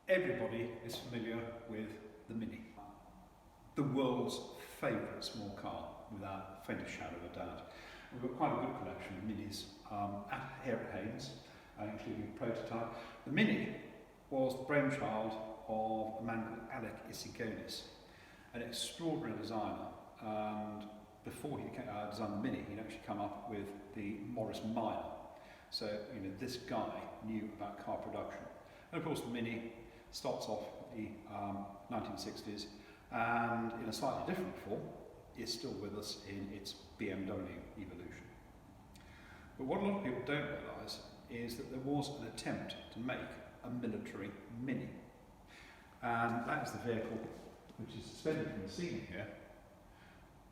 Everybody is familiar with the Mini, the world's favourite small car, without the faintest shadow of a doubt. We've got quite a good collection of Minis here at Haynes, including a prototype. The Mini was the brainchild of a man called Alex Isigonis, an extraordinary designer, and before he designed the Mini, he'd actually come up with the Morris Minor. So, this guy knew about car production. And of course the Mini starts off in the 1960s, and in a slightly different form, is still with us in its BMW evolution. But what a lot of people don't realise is that there was an attempt to make a military Mini. And that is the vehicle which is suspended from the ceiling here.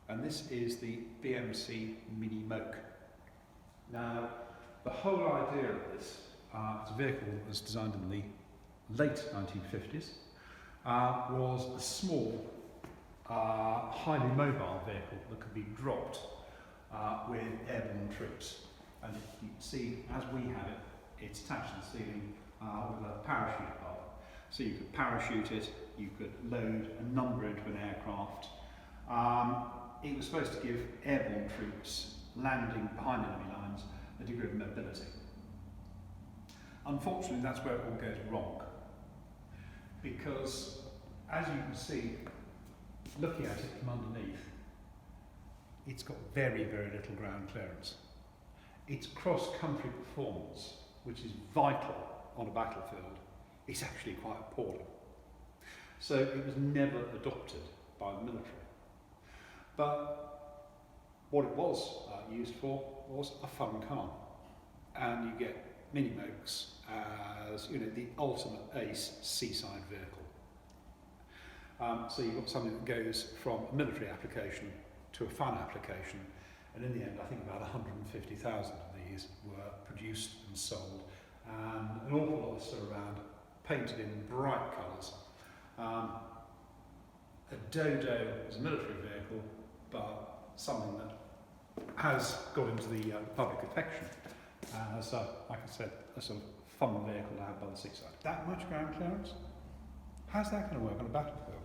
And this is the BMC Mini Moke. Now, the whole idea of this is a vehicle that was designed in the late 1950s, was a small, highly mobile vehicle that could be dropped with airborne troops. And you can see, as we have it, it's attached to the ceiling with a parachute above. So you could parachute it, you could load a number into an aircraft. It was supposed to give airborne troops landing behind enemy lines a degree of mobility. Unfortunately, that's where it all goes wrong. Because, as you can see, looking at it from underneath, it's got very, very little ground clearance. Its cross-country performance, which is vital on a battlefield, is actually quite appalling. So it was never adopted by the military. But what it was used for was a fun car. And you get Mini Mokes as the ultimate ace seaside vehicle. So you've got something that goes from a military application to a fun application, and in the end I think about 150,000 of these were produced and sold, and an awful lot are still around, painted in bright colours. A Dodo is a military vehicle, but something that has got into the public affection as, like I said, a sort of fun vehicle to have by the seaside. That much ground clearance? How's that going to work on a battlefield?